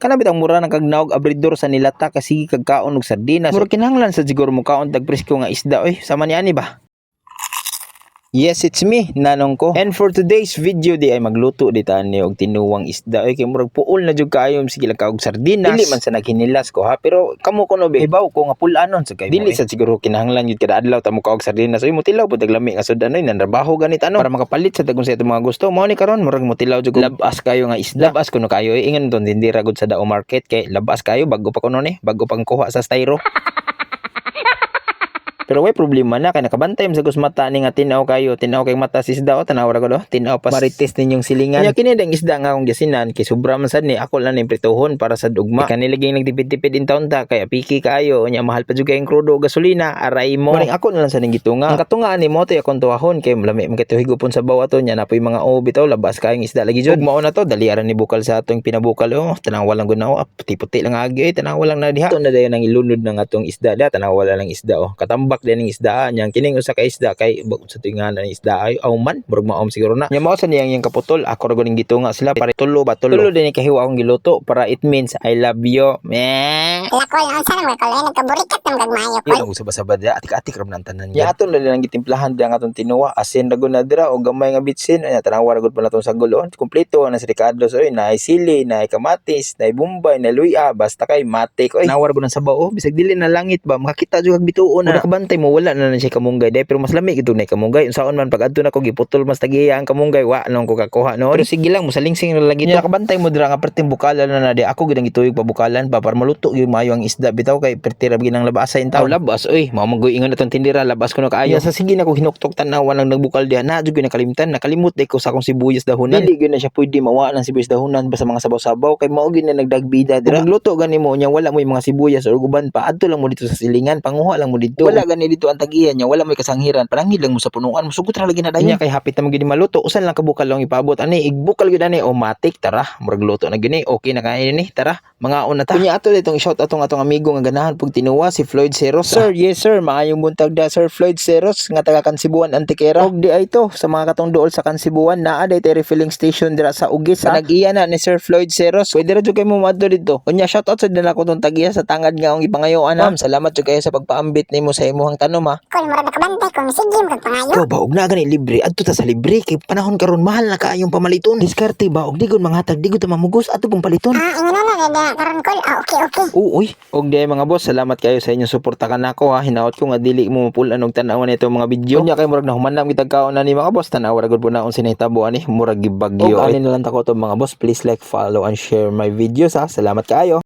Kana bitang mura ng kagnaog abridor sa nilata kasi kagkaon og sardinas. Mura kinahanglan sa siguro mo kaon tag presko nga isda oy. Sama ni ani ba? Yes, it's me, Nanong ko. And for today's video di ay magluto di tani og tinuwang isda. Ay kay murag puol na jud kaayo sige lang kaog sardinas. Dili man sa naghinilas ko ha, pero kamo ko no be. Ibaw ko nga pulanon sa kay. Dili sa siguro kinahanglan jud kada adlaw ta mo kaog sardinas. Oy mutilaw pud lami nga sudan oy nanrabaho ganit ano para makapalit sa tagong sa itong mga gusto. Mao ni karon murag mutilaw jud ko. Labas kayo nga isda. Labas kuno kayo ingon don dindira gud sa Dao Market kay labas kayo bago pa kuno ni, bago pang kuha sa styro. Pero way problema na kay nakabantay sa gus mata ni nga tinaw kayo, tinaw kay mata si isda o tanaw ra ko do, tinaw pa marites ninyong silingan. Kanya kini dang isda nga akong gasinan kay sobra man sad ni ako lang ni prituhon para sa dugma. Kanilaging nagtipid-tipid in taon ta kay piki kaayo nya mahal pa jud kay ang krudo gasolina aray mo. Maring ako na lang sa ning gitunga. Ang katungaan ni mo to akong tuwahon kay lami man kay higupon sa bawa to nya napoy mga bitaw labas kayong isda lagi jud. Mao na to dali aran ni bukal sa atong pinabukal tanaw lang gud na puti-puti lang agi tanaw lang na diha. To na dayon ang ilunod ng atong isda da tanaw lang isda katambak din ng isda yang kining usa ka isda kay sa tinganan ng isda ay man murag maom siguro na nya mao sa niyang yang kaputol ako ra guning gitunga sila para tulo din kahiwa akong giluto para it means I love you lakol ang sana mo kay nagkaburikat ng gagmayo ko yung usab-usab dia atik-atik ram nang tanan nya aton lang gitimplahan dia nga atong tinuwa asin ra gud na dira o gamay nga bitsin nya tanawa ra gud pa natong sagol kompleto na si Ricardo so na sili na kamatis na bumbay na luya basta kay mate ko nawar gud ng sabaw bisag dili na langit ba makakita jud kag bituon na nakabantay mo wala na siya kamunggay dahil pero mas lami gito na kamunggay unsaon man pag adto na ko giputol mas tagiya ang kamunggay wa nang ko kakuha no pero sige lang musalingsing na lagi to nakabantay mo dira nga perting bukalan na di ako gid ang gituyog pa bukalan pa para maluto gyud maayo ang isda bitaw kay pertira ginang labasa in taw labas oy mao magoy ingon atong tindira labas kuno kaayo sa sige na ko hinuktok tanawan lang nagbukal diha na jud nakalimut day ko sa akong sibuyas dahonan dili gyud na siya pwede mawa ng sibuyas dahonan basta mga sabaw-sabaw kay mao gyud na nagdagbida dira magluto gani mo nya wala mo yung mga sibuyas or guban pa adto lang mo dito sa silingan panguha lang mo dito wala gani dito ang tagihan nya wala may kasanghiran panangid lang mo sa punuan musugot ra lagi na dayon kay hapit na magid maluto usan lang kabukal lang ipabot ani igbukal gyud ani matik tara murag luto na gini okay na kay ni tara mga una ta kunya ato ditong shout atong amigo nga ganahan pug tinuwa si Floyd Seros sir yes sir maayong buntag da sir Floyd Seros nga taga Kansibuan Antiquera og di ay to sa mga katong duol sa Kansibuan naa day refilling station dira sa Ugis nag-iya na ni Sir Floyd Seros pwede ra jud kay mo madto dito kunya shout out sa dinako tong tagiya sa tangad nga akong ipangayoan ma'am salamat jud kayo sa pagpaambit nimo sa imong tanom ha kung mura nakabantay kung sige mo pangayo ko ba og na gani libre adto ta sa libre kay panahon karon mahal na kaayong pamaliton diskarte ba og digon manghatag digon ta mamugos ato pong paliton ingano na karon call okay uy og di mga boss salamat kayo sa inyong suporta kanako ha hinaot ko nga dili mo mapulan og tan-awan ito mga video nya kay murag nahumanam kitag kaon na ni mga boss tan-aw ra gud po na unsa nahitabo ani murag gibagyo ani na lang ta ko to mga boss please like follow and share my videos ha salamat kaayo.